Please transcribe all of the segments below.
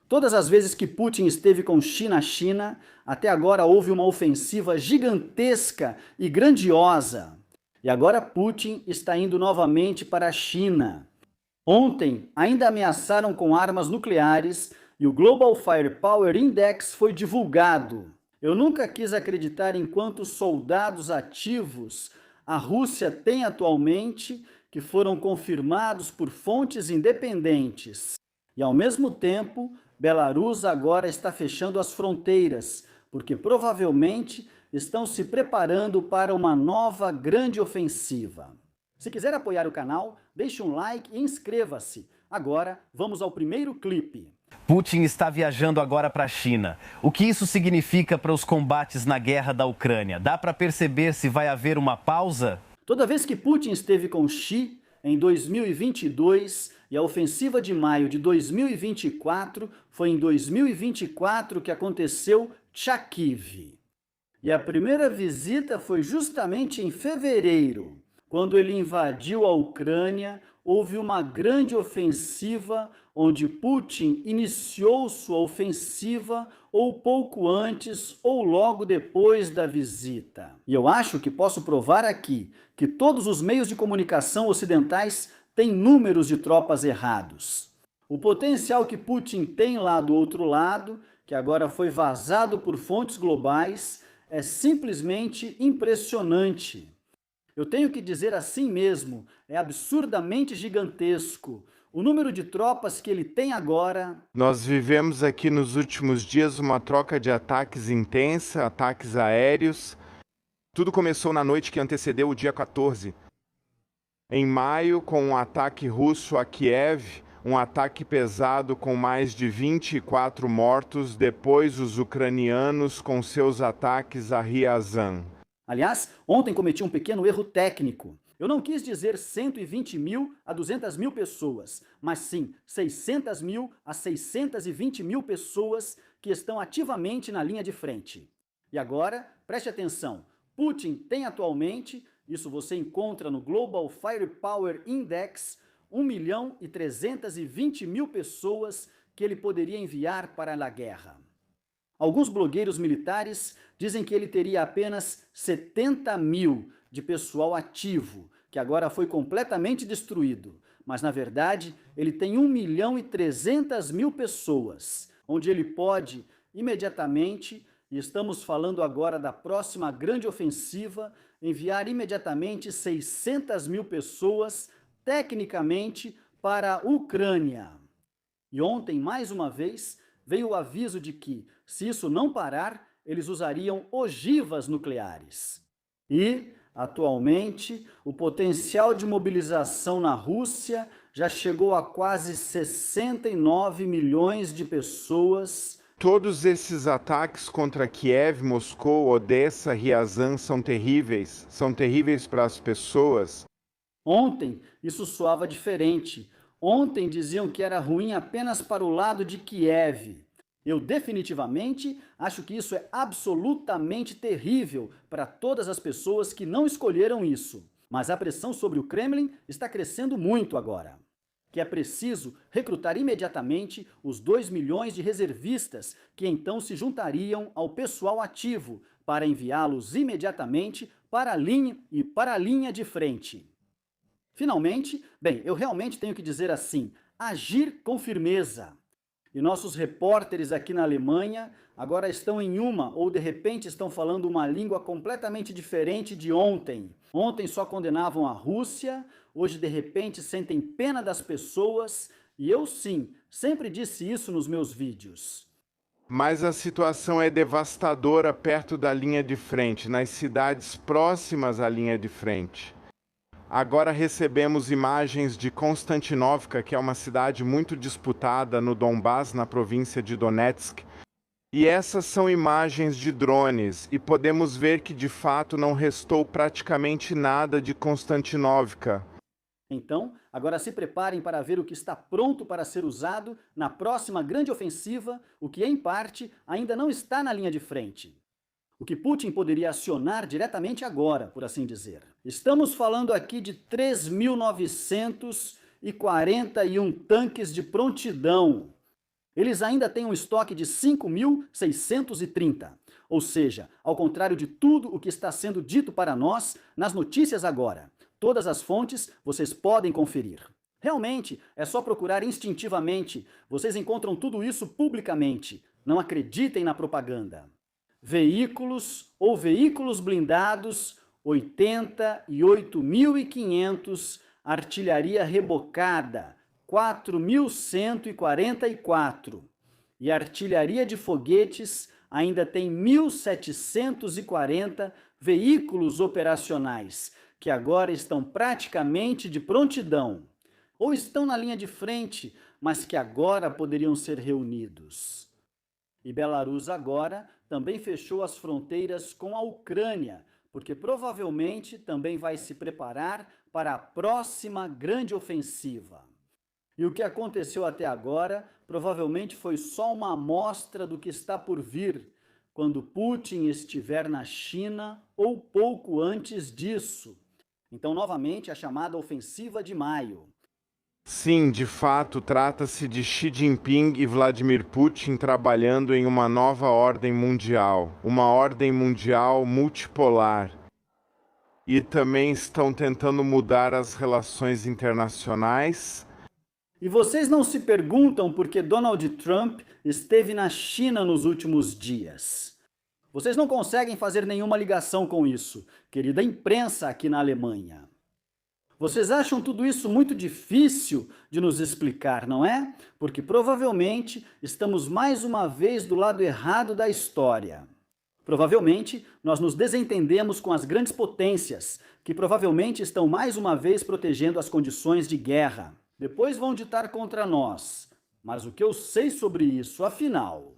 Todas as vezes que Putin esteve com Xi na China, até agora houve uma ofensiva gigantesca e grandiosa. E agora Putin está indo novamente para a China. Ontem, ainda ameaçaram com armas nucleares e o Global Firepower Index foi divulgado. Eu nunca quis acreditar em quantos soldados ativos a Rússia tem atualmente, que foram confirmados por fontes independentes. E, ao mesmo tempo, Belarus agora está fechando as fronteiras, porque provavelmente estão se preparando para uma nova grande ofensiva. Se quiser apoiar o canal, deixe um like e inscreva-se. Agora, vamos ao primeiro clipe. Putin está viajando agora para a China. O que isso significa para os combates na guerra da Ucrânia? Dá para perceber se vai haver uma pausa? Toda vez que Putin esteve com Xi, em 2022, e a ofensiva de maio de 2024, foi em 2024 que aconteceu Charkiv. E a primeira visita foi justamente em fevereiro. Quando ele invadiu a Ucrânia, houve uma grande ofensiva onde Putin iniciou sua ofensiva ou pouco antes ou logo depois da visita. E eu acho que posso provar aqui que todos os meios de comunicação ocidentais têm números de tropas errados. O potencial que Putin tem lá do outro lado, que agora foi vazado por fontes globais, é simplesmente impressionante. Eu tenho que dizer assim mesmo, é absurdamente gigantesco. O número de tropas que ele tem agora... Nós vivemos aqui nos últimos dias uma troca de ataques intensa, ataques aéreos. Tudo começou na noite que antecedeu o dia 14. Em maio, com um ataque russo a Kiev, um ataque pesado com mais de 24 mortos, depois os ucranianos com seus ataques a Ryazan. Aliás, ontem cometi um pequeno erro técnico. Eu não quis dizer 120 mil a 200 mil pessoas, mas sim 600 mil a 620 mil pessoas que estão ativamente na linha de frente. E agora, preste atenção, Putin tem atualmente, isso você encontra no Global Firepower Index, 1.320.000 pessoas que ele poderia enviar para a guerra. Alguns blogueiros militares dizem que ele teria apenas 70 mil de pessoal ativo, que agora foi completamente destruído. Mas, na verdade, ele tem 1.300.000 pessoas, onde ele pode, imediatamente, e estamos falando agora da próxima grande ofensiva, enviar imediatamente 600 mil pessoas, tecnicamente, para a Ucrânia. E ontem, mais uma vez, veio o aviso de que, se isso não parar, eles usariam ogivas nucleares. E, atualmente, o potencial de mobilização na Rússia já chegou a quase 69 milhões de pessoas. Todos esses ataques contra Kiev, Moscou, Odessa, Ryazan são terríveis para as pessoas. Ontem, isso soava diferente. Ontem diziam que era ruim apenas para o lado de Kiev. Eu definitivamente acho que isso é absolutamente terrível para todas as pessoas que não escolheram isso. Mas a pressão sobre o Kremlin está crescendo muito agora. Que é preciso recrutar imediatamente os 2 milhões de reservistas que então se juntariam ao pessoal ativo para enviá-los imediatamente para a linha de frente. Finalmente, bem, eu realmente tenho que dizer assim, agir com firmeza. E nossos repórteres aqui na Alemanha agora estão em uma, ou de repente estão falando uma língua completamente diferente de ontem. Ontem só condenavam a Rússia, hoje de repente sentem pena das pessoas, e eu sim, sempre disse isso nos meus vídeos. Mas a situação é devastadora perto da linha de frente, nas cidades próximas à linha de frente. Agora recebemos imagens de Konstantinovka, que é uma cidade muito disputada no Donbás, na província de Donetsk. E essas são imagens de drones, e podemos ver que de fato não restou praticamente nada de Konstantinovka. Então, agora se preparem para ver o que está pronto para ser usado na próxima grande ofensiva, o que em parte ainda não está na linha de frente. O que Putin poderia acionar diretamente agora, por assim dizer. Estamos falando aqui de 3.941 tanques de prontidão. Eles ainda têm um estoque de 5.630. Ou seja, ao contrário de tudo o que está sendo dito para nós nas notícias agora. Todas as fontes vocês podem conferir. Realmente, é só procurar instintivamente. Vocês encontram tudo isso publicamente. Não acreditem na propaganda. Veículos ou veículos blindados, 88.500, artilharia rebocada, 4.144. E artilharia de foguetes ainda tem 1.740 veículos operacionais, que agora estão praticamente de prontidão, ou estão na linha de frente, mas que agora poderiam ser reunidos. E Belarus agora também fechou as fronteiras com a Ucrânia, porque provavelmente também vai se preparar para a próxima grande ofensiva. E o que aconteceu até agora provavelmente foi só uma amostra do que está por vir, quando Putin estiver na China ou pouco antes disso. Então, novamente, a chamada ofensiva de maio. Sim, de fato, trata-se de Xi Jinping e Vladimir Putin trabalhando em uma nova ordem mundial, uma ordem mundial multipolar. E também estão tentando mudar as relações internacionais. E vocês não se perguntam por que Donald Trump esteve na China nos últimos dias. Vocês não conseguem fazer nenhuma ligação com isso, querida imprensa aqui na Alemanha. Vocês acham tudo isso muito difícil de nos explicar, não é? Porque provavelmente estamos mais uma vez do lado errado da história. Provavelmente nós nos desentendemos com as grandes potências, que provavelmente estão mais uma vez protegendo as condições de guerra. Depois vão ditar contra nós. Mas o que eu sei sobre isso, afinal?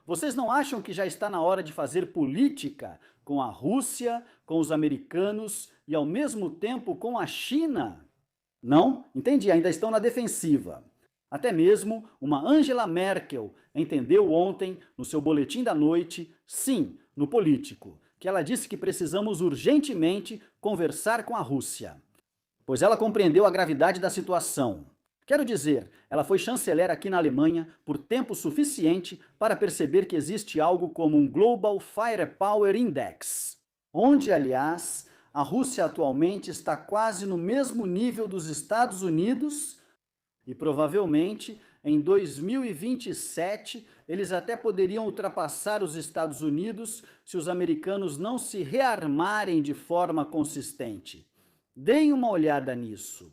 Vocês não acham que já está na hora de fazer política com a Rússia, com os americanos e ao mesmo tempo com a China? Não? Entendi, ainda estão na defensiva. Até mesmo uma Angela Merkel entendeu ontem, no seu boletim da noite, sim, no Político, que ela disse que precisamos urgentemente conversar com a Rússia. Pois ela compreendeu a gravidade da situação. Quero dizer, ela foi chanceler aqui na Alemanha por tempo suficiente para perceber que existe algo como um Global Firepower Index, onde, aliás, a Rússia atualmente está quase no mesmo nível dos Estados Unidos e provavelmente em 2027 eles até poderiam ultrapassar os Estados Unidos se os americanos não se rearmarem de forma consistente. Deem uma olhada nisso.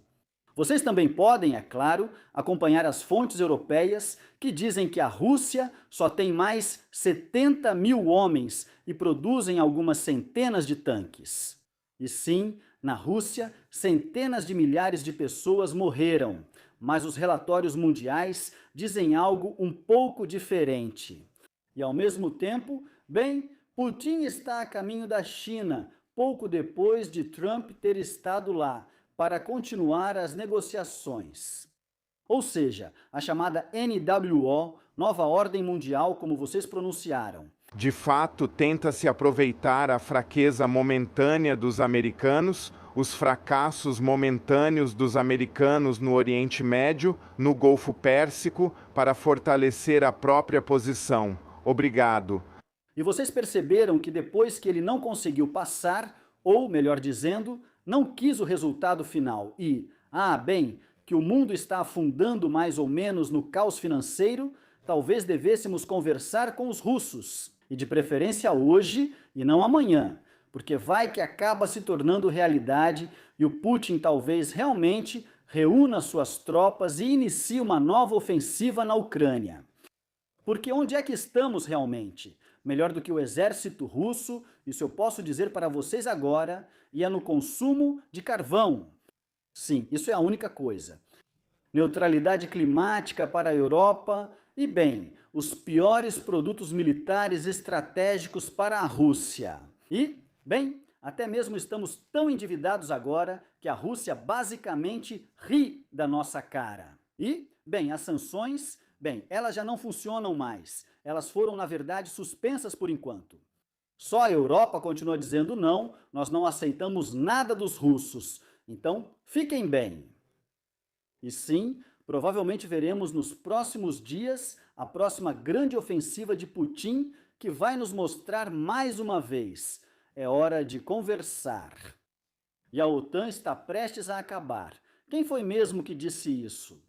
Vocês também podem, é claro, acompanhar as fontes europeias que dizem que a Rússia só tem mais 70.000 homens e produzem algumas centenas de tanques. E sim, na Rússia, centenas de milhares de pessoas morreram, mas os relatórios mundiais dizem algo um pouco diferente. E ao mesmo tempo, bem, Putin está a caminho da China, pouco depois de Trump ter estado lá, para continuar as negociações. Ou seja, a chamada NWO, Nova Ordem Mundial, como vocês pronunciaram. De fato, tenta-se aproveitar a fraqueza momentânea dos americanos, os fracassos momentâneos dos americanos no Oriente Médio, no Golfo Pérsico, para fortalecer a própria posição. Obrigado. E vocês perceberam que depois que ele não conseguiu passar, ou, melhor dizendo, não quis o resultado final e, bem, que o mundo está afundando mais ou menos no caos financeiro, talvez devêssemos conversar com os russos, e de preferência hoje e não amanhã, porque vai que acaba se tornando realidade e o Putin talvez realmente reúna suas tropas e inicie uma nova ofensiva na Ucrânia. Porque onde é que estamos realmente? Melhor do que o exército russo, isso eu posso dizer para vocês agora, e é no consumo de carvão. Sim, isso é a única coisa. Neutralidade climática para a Europa e, bem, os piores produtos militares estratégicos para a Rússia. E, bem, até mesmo estamos tão endividados agora que a Rússia basicamente ri da nossa cara. E, bem, as sanções, elas já não funcionam mais. Elas foram, na verdade, suspensas por enquanto. Só a Europa continua dizendo não, nós não aceitamos nada dos russos. Então, fiquem bem. E sim, Provavelmente veremos nos próximos dias a próxima grande ofensiva de Putin, que vai nos mostrar mais uma vez: é hora de conversar. E a OTAN está prestes a acabar. Quem foi mesmo que disse isso?